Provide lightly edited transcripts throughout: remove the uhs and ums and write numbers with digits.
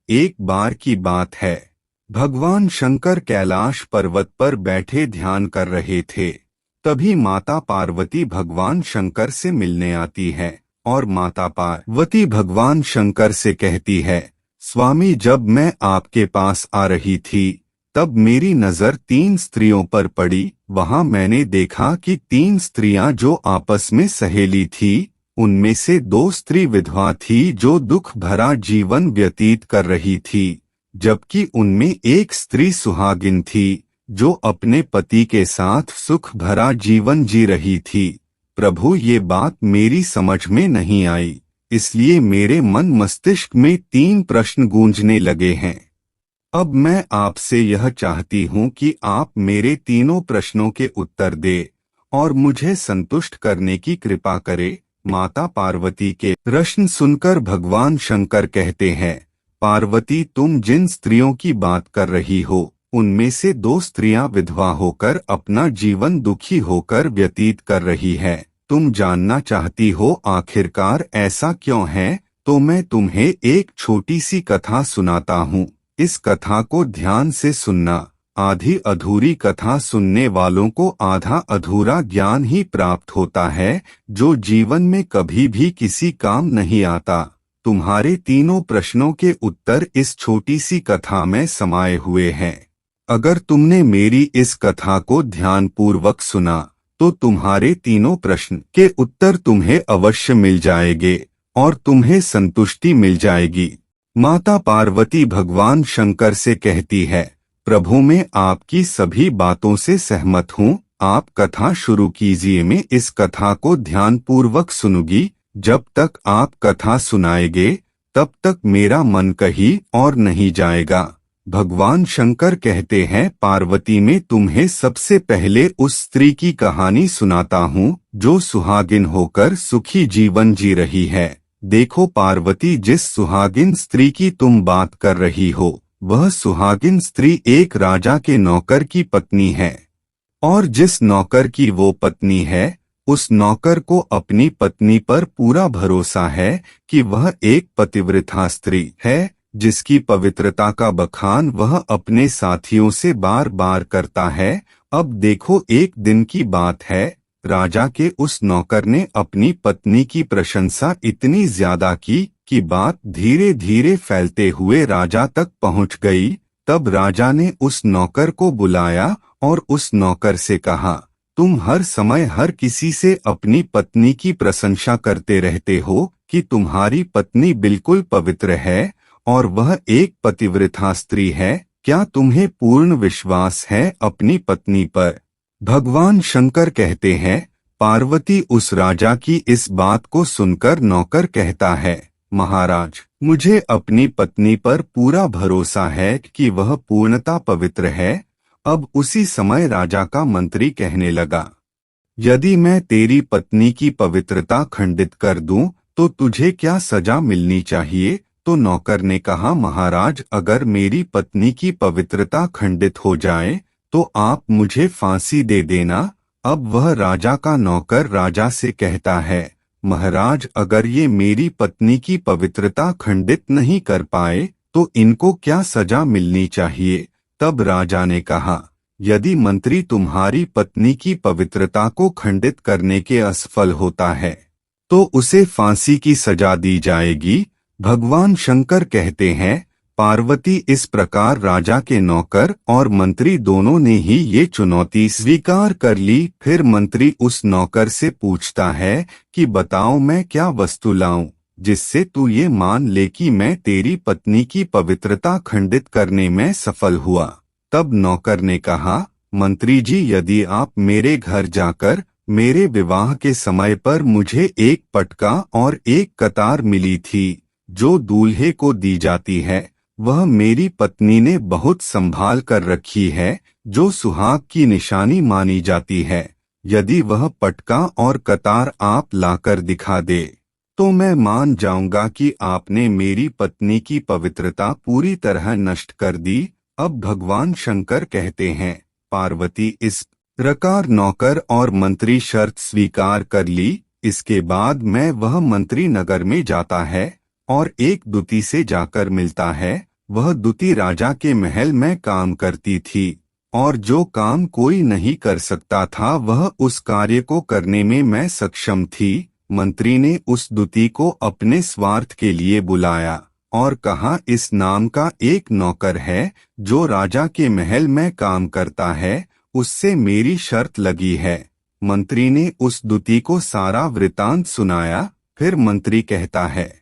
एक बार की बात है। भगवान शंकर कैलाश पर्वत पर बैठे ध्यान कर रहे थे। तभी माता पार्वती भगवान शंकर से मिलने आती है और माता पार्वती भगवान शंकर से कहती है, स्वामी, जब मैं आपके पास आ रही थी तब मेरी नजर 3 स्त्रियों पर पड़ी। वहां मैंने देखा कि 3 स्त्रियां जो आपस में सहेली थी, उनमें से 2 स्त्री विधवा थी जो दुख भरा जीवन व्यतीत कर रही थी, जबकि उनमें एक स्त्री सुहागिन थी जो अपने पति के साथ सुख भरा जीवन जी रही थी। प्रभु, ये बात मेरी समझ में नहीं आई, इसलिए मेरे मन मस्तिष्क में 3 प्रश्न गूंजने लगे हैं। अब मैं आपसे यह चाहती हूँ कि आप मेरे तीनों प्रश्नों के उत्तर दे और मुझे संतुष्ट करने की कृपा करे। माता पार्वती के प्रश्न सुनकर भगवान शंकर कहते हैं, पार्वती, तुम जिन स्त्रियों की बात कर रही हो उनमें से 2 स्त्रियां विधवा होकर अपना जीवन दुखी होकर व्यतीत कर रही है। तुम जानना चाहती हो आखिरकार ऐसा क्यों है, तो मैं तुम्हें एक छोटी सी कथा सुनाता हूँ। इस कथा को ध्यान से सुनना। आधी अधूरी कथा सुनने वालों को आधा अधूरा ज्ञान ही प्राप्त होता है, जो जीवन में कभी भी किसी काम नहीं आता। तुम्हारे तीनों प्रश्नों के उत्तर इस छोटी सी कथा में समाये हुए हैं। अगर तुमने मेरी इस कथा को ध्यानपूर्वक सुना तो तुम्हारे तीनों प्रश्न के उत्तर तुम्हें अवश्य मिल जाएंगे और तुम्हें संतुष्टि मिल जाएगी। माता पार्वती भगवान शंकर से कहती है, प्रभु, मैं आपकी सभी बातों से सहमत हूँ। आप कथा शुरू कीजिए, मैं इस कथा को ध्यानपूर्वक सुनूंगी। जब तक आप कथा सुनाएंगे तब तक मेरा मन कहीं और नहीं जाएगा। भगवान शंकर कहते हैं, पार्वती, मैं तुम्हें सबसे पहले उस स्त्री की कहानी सुनाता हूँ जो सुहागिन होकर सुखी जीवन जी रही है। देखो पार्वती, जिस सुहागिन स्त्री की तुम बात कर रही हो वह सुहागिन स्त्री एक राजा के नौकर की पत्नी है, और जिस नौकर की वो पत्नी है उस नौकर को अपनी पत्नी पर पूरा भरोसा है कि वह एक पतिव्रता स्त्री है, जिसकी पवित्रता का बखान वह अपने साथियों से बार बार करता है। अब देखो, एक दिन की बात है, राजा के उस नौकर ने अपनी पत्नी की प्रशंसा इतनी ज्यादा की कि बात धीरे धीरे फैलते हुए राजा तक पहुंच गई। तब राजा ने उस नौकर को बुलाया और उस नौकर से कहा, तुम हर समय हर किसी से अपनी पत्नी की प्रशंसा करते रहते हो कि तुम्हारी पत्नी बिल्कुल पवित्र है और वह एक पतिव्रता स्त्री है। क्या तुम्हें पूर्ण विश्वास है अपनी पत्नी पर? भगवान शंकर कहते हैं, पार्वती, उस राजा की इस बात को सुनकर नौकर कहता है, महाराज, मुझे अपनी पत्नी पर पूरा भरोसा है कि वह पूर्णतः पवित्र है। अब उसी समय राजा का मंत्री कहने लगा, यदि मैं तेरी पत्नी की पवित्रता खंडित कर दूं तो तुझे क्या सजा मिलनी चाहिए? तो नौकर ने कहा, महाराज, अगर मेरी पत्नी की पवित्रता खंडित हो जाए तो आप मुझे फांसी दे देना। अब वह राजा का नौकर राजा से कहता है, महाराज, अगर ये मेरी पत्नी की पवित्रता खंडित नहीं कर पाए तो इनको क्या सजा मिलनी चाहिए? तब राजा ने कहा, यदि मंत्री तुम्हारी पत्नी की पवित्रता को खंडित करने के असफल होता है तो उसे फांसी की सजा दी जाएगी। भगवान शंकर कहते हैं, पार्वती, इस प्रकार राजा के नौकर और मंत्री दोनों ने ही ये चुनौती स्वीकार कर ली। फिर मंत्री उस नौकर से पूछता है कि बताओ, मैं क्या वस्तु लाऊं जिससे तू ये मान ले कि मैं तेरी पत्नी की पवित्रता खंडित करने में सफल हुआ? तब नौकर ने कहा, मंत्री जी, यदि आप मेरे घर जाकर मेरे विवाह के समय पर मुझे एक पटका और एक कतार मिली थी जो दूल्हे को दी जाती है, वह मेरी पत्नी ने बहुत संभाल कर रखी है, जो सुहाग की निशानी मानी जाती है। यदि वह पटका और कतार आप लाकर दिखा दे तो मैं मान जाऊंगा कि आपने मेरी पत्नी की पवित्रता पूरी तरह नष्ट कर दी। अब भगवान शंकर कहते हैं, पार्वती, इस प्रकार नौकर और मंत्री शर्त स्वीकार कर ली। इसके बाद में वह मंत्री नगर में जाता है और एक दूती से जाकर मिलता है वह दूती राजा के महल में काम करती थी और जो काम कोई नहीं कर सकता था वह उस कार्य को करने में मैं सक्षम थी। मंत्री ने उस दूती को अपने स्वार्थ के लिए बुलाया और कहा, इस नाम का एक नौकर है जो राजा के महल में काम करता है, उससे मेरी शर्त लगी है। मंत्री ने उस दूती को सारा वृतांत सुनाया। फिर मंत्री कहता है,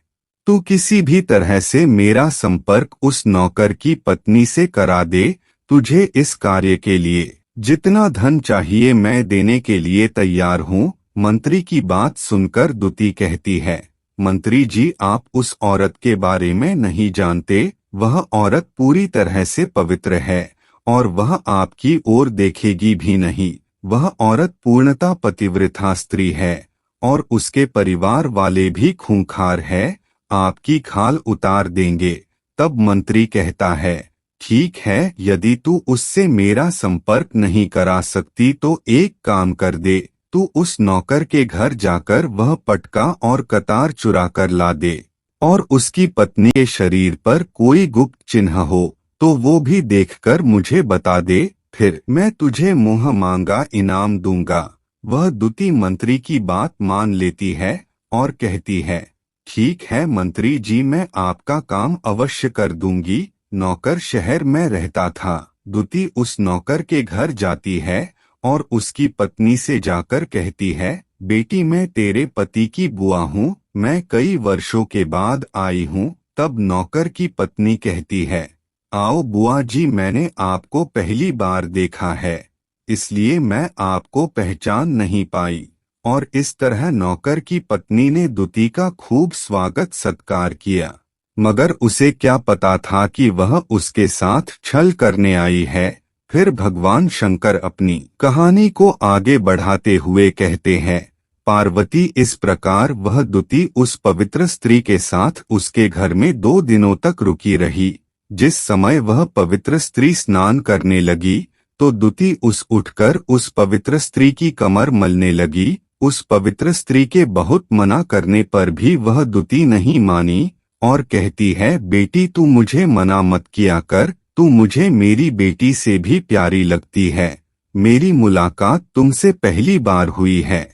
तू किसी भी तरह से मेरा संपर्क उस नौकर की पत्नी से करा दे। तुझे इस कार्य के लिए जितना धन चाहिए मैं देने के लिए तैयार हूँ। मंत्री की बात सुनकर दूती कहती है, मंत्री जी, आप उस औरत के बारे में नहीं जानते। वह औरत पूरी तरह से पवित्र है और वह आपकी ओर देखेगी भी नहीं। वह औरत पूर्णतः पतिव्रता स्त्री है और उसके परिवार वाले भी खूंखार है, आपकी खाल उतार देंगे। तब मंत्री कहता है, ठीक है, यदि तू उससे मेरा संपर्क नहीं करा सकती तो एक काम कर दे, तू उस नौकर के घर जाकर वह पटका और कतार चुरा कर ला दे और उसकी पत्नी के शरीर पर कोई गुप्त चिन्ह हो तो वो भी देखकर मुझे बता दे, फिर मैं तुझे मुँह मांगा इनाम दूंगा। वह दूती मंत्री की बात मान लेती है और कहती है, ठीक है मंत्री जी, मैं आपका काम अवश्य कर दूंगी। नौकर शहर में रहता था। दूती उस नौकर के घर जाती है और उसकी पत्नी से जाकर कहती है, बेटी, मैं तेरे पति की बुआ हूँ, मैं कई वर्षों के बाद आई हूँ। तब नौकर की पत्नी कहती है, आओ बुआ जी, मैंने आपको पहली बार देखा है इसलिए मैं आपको पहचान नहीं पाई। और इस तरह नौकर की पत्नी ने दूती का खूब स्वागत सत्कार किया, मगर उसे क्या पता था कि वह उसके साथ छल करने आई है। फिर भगवान शंकर अपनी कहानी को आगे बढ़ाते हुए कहते हैं, पार्वती, इस प्रकार वह दूती उस पवित्र स्त्री के साथ उसके घर में 2 दिनों तक रुकी रही। जिस समय वह पवित्र स्त्री स्नान करने लगी तो दूती उठकर उस पवित्र स्त्री की कमर मलने लगी। उस पवित्र स्त्री के बहुत मना करने पर भी वह दूती नहीं मानी और कहती है, बेटी, तू मुझे मना मत किया कर, तू मुझे मेरी बेटी से भी प्यारी लगती है, मेरी मुलाकात तुमसे पहली बार हुई है।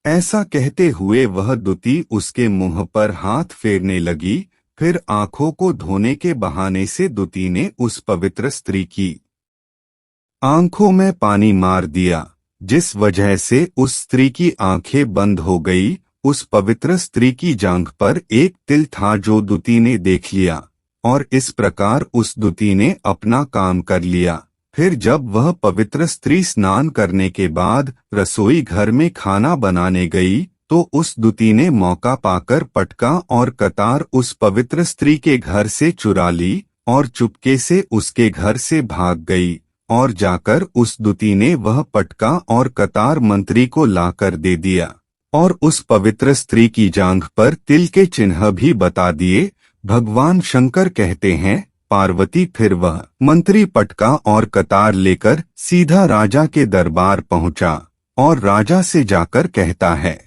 ऐसा कहते हुए वह दूती उसके मुंह पर हाथ फेरने लगी। फिर आंखों को धोने के बहाने से दूती ने उस पवित्र स्त्री की आंखों में पानी मार दिया, जिस वजह से उस स्त्री की आंखें बंद हो गई। उस पवित्र स्त्री की जांघ पर एक तिल था जो दूती ने देख लिया और इस प्रकार उस दूती ने अपना काम कर लिया। फिर जब वह पवित्र स्त्री स्नान करने के बाद रसोई घर में खाना बनाने गई तो उस दूती ने मौका पाकर पटका और कतार उस पवित्र स्त्री के घर से चुरा ली और चुपके से उसके घर से भाग गई और जाकर उस दूती ने वह पटका और कतार मंत्री को लाकर दे दिया और उस पवित्र स्त्री की जांघ पर तिल के चिन्ह भी बता दिए। भगवान शंकर कहते हैं, पार्वती, फिर वह मंत्री पटका और कतार लेकर सीधा राजा के दरबार पहुंचा और राजा से जाकर कहता है,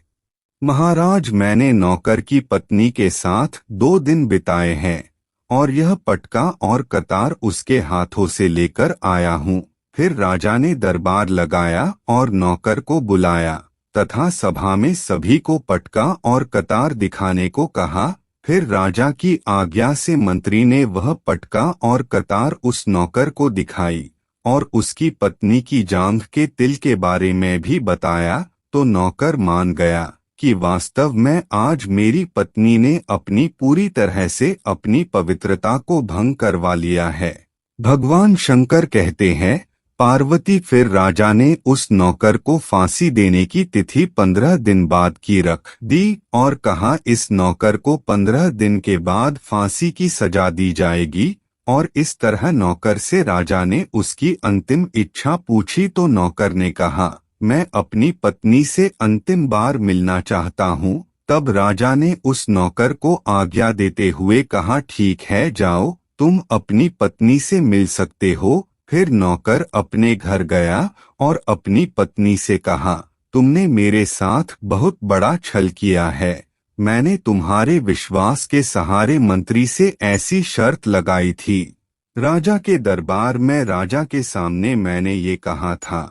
महाराज, मैंने नौकर की पत्नी के साथ 2 दिन बिताए हैं और यह पटका और कतार उसके हाथों से लेकर आया हूँ। फिर राजा ने दरबार लगाया और नौकर को बुलाया तथा सभा में सभी को पटका और कतार दिखाने को कहा। फिर राजा की आज्ञा से मंत्री ने वह पटका और कतार उस नौकर को दिखाई और उसकी पत्नी की जांघ के तिल के बारे में भी बताया तो नौकर मान गया कि वास्तव में आज मेरी पत्नी ने अपनी पूरी तरह से अपनी पवित्रता को भंग करवा लिया है। भगवान शंकर कहते हैं, पार्वती, फिर राजा ने उस नौकर को फांसी देने की तिथि 15 दिन बाद की रख दी और कहा, इस नौकर को 15 दिन के बाद फांसी की सजा दी जाएगी। और इस तरह नौकर से राजा ने उसकी अंतिम इच्छा पूछी तो नौकर ने कहा, मैं अपनी पत्नी से अंतिम बार मिलना चाहता हूँ। तब राजा ने उस नौकर को आज्ञा देते हुए कहा, ठीक है, जाओ, तुम अपनी पत्नी से मिल सकते हो। फिर नौकर अपने घर गया और अपनी पत्नी से कहा, तुमने मेरे साथ बहुत बड़ा छल किया है, मैंने तुम्हारे विश्वास के सहारे मंत्री से ऐसी शर्त लगाई थी। राजा के दरबार में राजा के सामने मैंने ये कहा था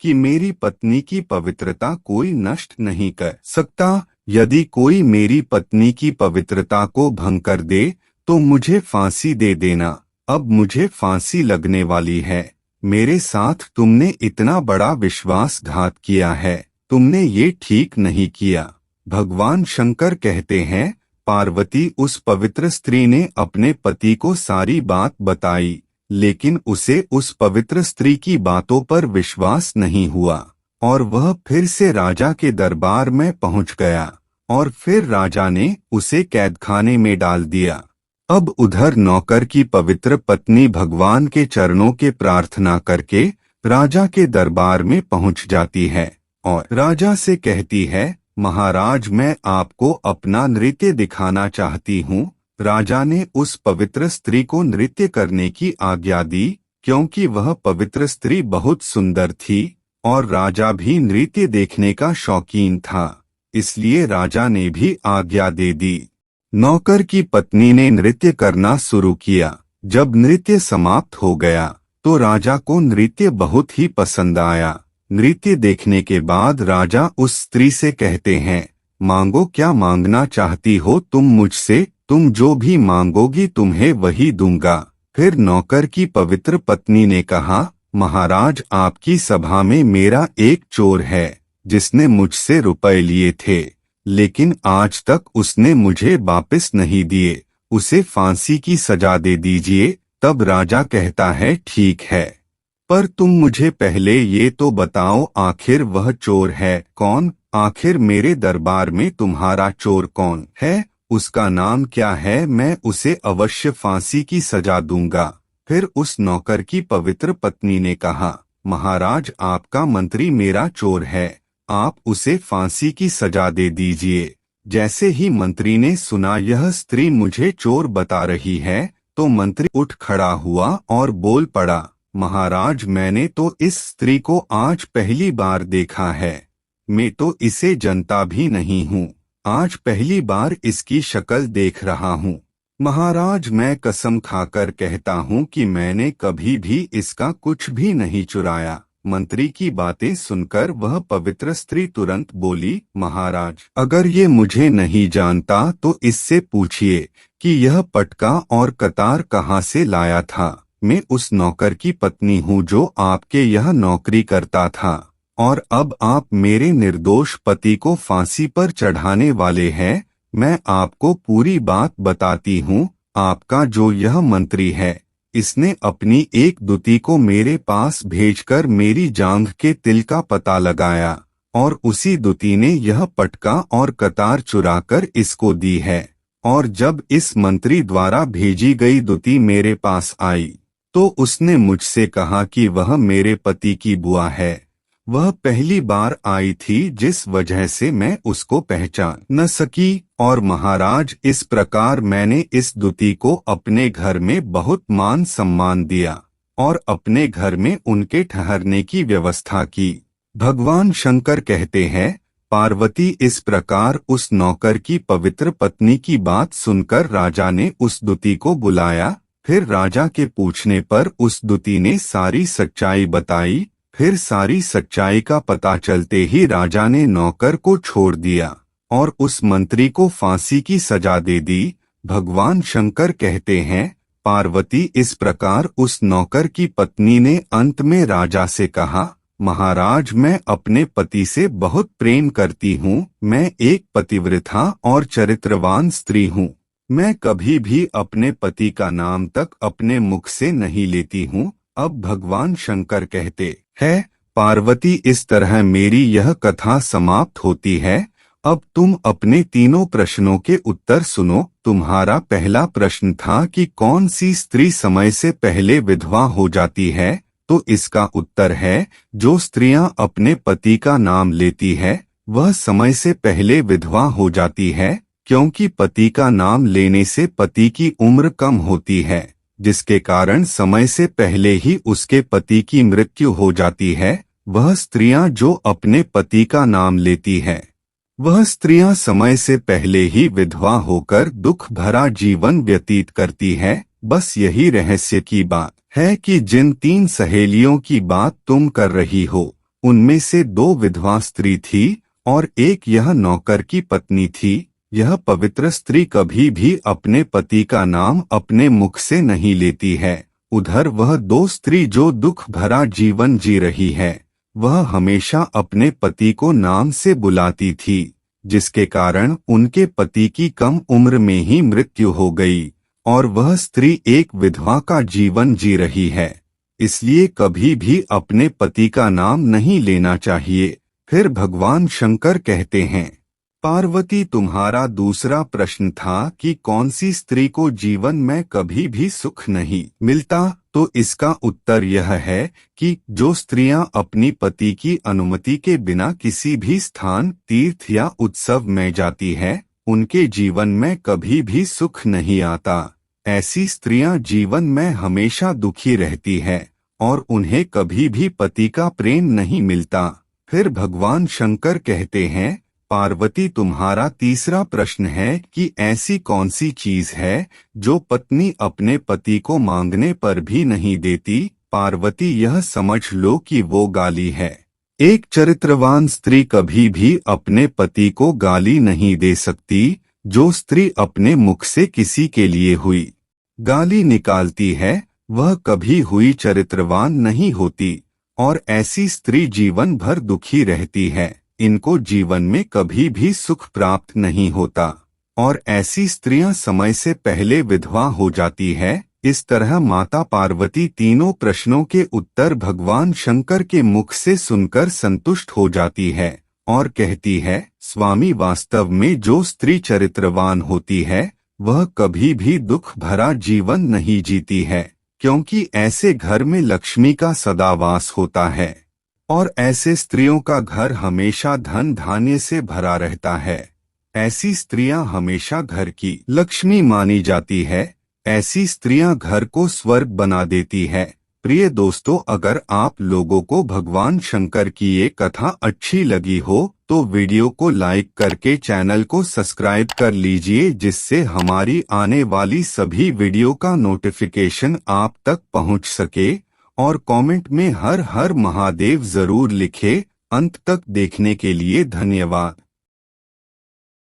कि मेरी पत्नी की पवित्रता कोई नष्ट नहीं कर सकता। यदि कोई मेरी पत्नी की पवित्रता को भंग कर दे तो मुझे फांसी दे देना। अब मुझे फांसी लगने वाली है। मेरे साथ तुमने इतना बड़ा विश्वासघात किया है। तुमने ये ठीक नहीं किया। भगवान शंकर कहते हैं, पार्वती उस पवित्र स्त्री ने अपने पति को सारी बात बताई, लेकिन उसे उस पवित्र स्त्री की बातों पर विश्वास नहीं हुआ और वह फिर से राजा के दरबार में पहुंच गया और फिर राजा ने उसे कैदखाने में डाल दिया। अब उधर नौकर की पवित्र पत्नी भगवान के चरणों के प्रार्थना करके राजा के दरबार में पहुंच जाती है और राजा से कहती है, महाराज मैं आपको अपना नृत्य दिखाना चाहती हूँ। राजा ने उस पवित्र स्त्री को नृत्य करने की आज्ञा दी, क्योंकि वह पवित्र स्त्री बहुत सुंदर थी और राजा भी नृत्य देखने का शौकीन था, इसलिए राजा ने भी आज्ञा दे दी। नौकर की पत्नी ने नृत्य करना शुरू किया। जब नृत्य समाप्त हो गया तो राजा को नृत्य बहुत ही पसंद आया। नृत्य देखने के बाद राजा उस स्त्री से कहते हैं, मांगो, क्या मांगना चाहती हो तुम मुझसे? तुम जो भी मांगोगी तुम्हें वही दूंगा। फिर नौकर की पवित्र पत्नी ने कहा, महाराज आपकी सभा में मेरा एक चोर है जिसने मुझसे रुपए लिए थे, लेकिन आज तक उसने मुझे वापस नहीं दिए। उसे फांसी की सजा दे दीजिए। तब राजा कहता है, ठीक है, पर तुम मुझे पहले ये तो बताओ आखिर वह चोर है कौन? आखिर मेरे दरबार में तुम्हारा चोर कौन है? उसका नाम क्या है? मैं उसे अवश्य फांसी की सजा दूंगा। फिर उस नौकर की पवित्र पत्नी ने कहा, महाराज आपका मंत्री मेरा चोर है, आप उसे फांसी की सजा दे दीजिए। जैसे ही मंत्री ने सुना यह स्त्री मुझे चोर बता रही है, तो मंत्री उठ खड़ा हुआ और बोल पड़ा, महाराज मैंने तो इस स्त्री को आज पहली बार देखा है। मैं तो इसे जानता भी नहीं हूँ। आज पहली बार इसकी शक्ल देख रहा हूँ। महाराज मैं कसम खाकर कहता हूँ कि मैंने कभी भी इसका कुछ भी नहीं चुराया। मंत्री की बातें सुनकर वह पवित्र स्त्री तुरंत बोली, महाराज अगर ये मुझे नहीं जानता तो इससे पूछिए कि यह पटका और कतार कहाँ से लाया था। मैं उस नौकर की पत्नी हूँ जो आपके यह नौकरी करता था, और अब आप मेरे निर्दोष पति को फांसी पर चढ़ाने वाले हैं। मैं आपको पूरी बात बताती हूँ। आपका जो यह मंत्री है, इसने अपनी एक दूती को मेरे पास भेजकर मेरी जांघ के तिल का पता लगाया और उसी दूती ने यह पटका और कतार चुराकर इसको दी है। और जब इस मंत्री द्वारा भेजी गई दूती मेरे पास आई तो उसने मुझसे कहा कि वह मेरे पति की बुआ है। वह पहली बार आई थी जिस वजह से मैं उसको पहचान न सकी, और महाराज इस प्रकार मैंने इस दूती को अपने घर में बहुत मान सम्मान दिया और अपने घर में उनके ठहरने की व्यवस्था की। भगवान शंकर कहते हैं, पार्वती इस प्रकार उस नौकर की पवित्र पत्नी की बात सुनकर राजा ने उस दूती को बुलाया। फिर राजा के पूछने पर उस दूती ने सारी सच्चाई बताई। फिर सारी सच्चाई का पता चलते ही राजा ने नौकर को छोड़ दिया और उस मंत्री को फांसी की सजा दे दी। भगवान शंकर कहते हैं, पार्वती इस प्रकार उस नौकर की पत्नी ने अंत में राजा से कहा, महाराज मैं अपने पति से बहुत प्रेम करती हूँ। मैं एक पतिव्रता और चरित्रवान स्त्री हूँ। मैं कभी भी अपने पति का नाम तक अपने मुख से नहीं लेती हूँ। अब भगवान शंकर कहते हैं, पार्वती इस तरह मेरी यह कथा समाप्त होती है। अब तुम अपने तीनों प्रश्नों के उत्तर सुनो। तुम्हारा पहला प्रश्न था कि कौन सी स्त्री समय से पहले विधवा हो जाती है, तो इसका उत्तर है, जो स्त्रियां अपने पति का नाम लेती है वह समय से पहले विधवा हो जाती है, क्योंकि पति का नाम लेने से पति की उम्र कम होती है, जिसके कारण समय से पहले ही उसके पति की मृत्यु हो जाती है। वह स्त्रियां जो अपने पति का नाम लेती है वह स्त्रियां समय से पहले ही विधवा होकर दुख भरा जीवन व्यतीत करती है। बस यही रहस्य की बात है कि जिन 3 सहेलियों की बात तुम कर रही हो, उनमें से 2 विधवा स्त्री थी और एक यह नौकर की पत्नी थी। यह पवित्र स्त्री कभी भी अपने पति का नाम अपने मुख से नहीं लेती है। उधर वह 2 स्त्री जो दुख भरा जीवन जी रही है, वह हमेशा अपने पति को नाम से बुलाती थी, जिसके कारण उनके पति की कम उम्र में ही मृत्यु हो गई और वह स्त्री एक विधवा का जीवन जी रही है। इसलिए कभी भी अपने पति का नाम नहीं लेना चाहिए। फिर भगवान शंकर कहते हैं, पार्वती, तुम्हारा दूसरा प्रश्न था कि कौन सी स्त्री को जीवन में कभी भी सुख नहीं मिलता, तो इसका उत्तर यह है कि जो स्त्रियां अपनी पति की अनुमति के बिना किसी भी स्थान, तीर्थ या उत्सव में जाती है, उनके जीवन में कभी भी सुख नहीं आता। ऐसी स्त्रियां जीवन में हमेशा दुखी रहती है और उन्हें कभी भी पति का प्रेम नहीं मिलता। फिर भगवान शंकर कहते हैं, पार्वती, तुम्हारा तीसरा प्रश्न है कि ऐसी कौन सी चीज है जो पत्नी अपने पति को मांगने पर भी नहीं देती। पार्वती, यह समझ लो कि वो गाली है। एक चरित्रवान स्त्री कभी भी अपने पति को गाली नहीं दे सकती। जो स्त्री अपने मुख से किसी के लिए हुई गाली निकालती है, वह कभी हुई चरित्रवान नहीं होती और ऐसी स्त्री जीवन भर दुखी रहती है। इनको जीवन में कभी भी सुख प्राप्त नहीं होता और ऐसी स्त्रियां समय से पहले विधवा हो जाती है। इस तरह माता पार्वती तीनों प्रश्नों के उत्तर भगवान शंकर के मुख से सुनकर संतुष्ट हो जाती है और कहती है, स्वामी, वास्तव में जो स्त्री चरित्रवान होती है, वह कभी भी दुख भरा जीवन नहीं जीती है, क्योंकि ऐसे घर में लक्ष्मी का सदा वास होता है और ऐसे स्त्रियों का घर हमेशा धन धान्य से भरा रहता है। ऐसी स्त्रियां हमेशा घर की लक्ष्मी मानी जाती है। ऐसी स्त्रियां घर को स्वर्ग बना देती है। प्रिय दोस्तों, अगर आप लोगों को भगवान शंकर की ये कथा अच्छी लगी हो तो वीडियो को लाइक करके चैनल को सब्सक्राइब कर लीजिए, जिससे हमारी आने वाली सभी वीडियो का नोटिफिकेशन आप तक पहुंच सके। और कमेंट में हर हर महादेव जरूर लिखें। अंत तक देखने के लिए धन्यवाद।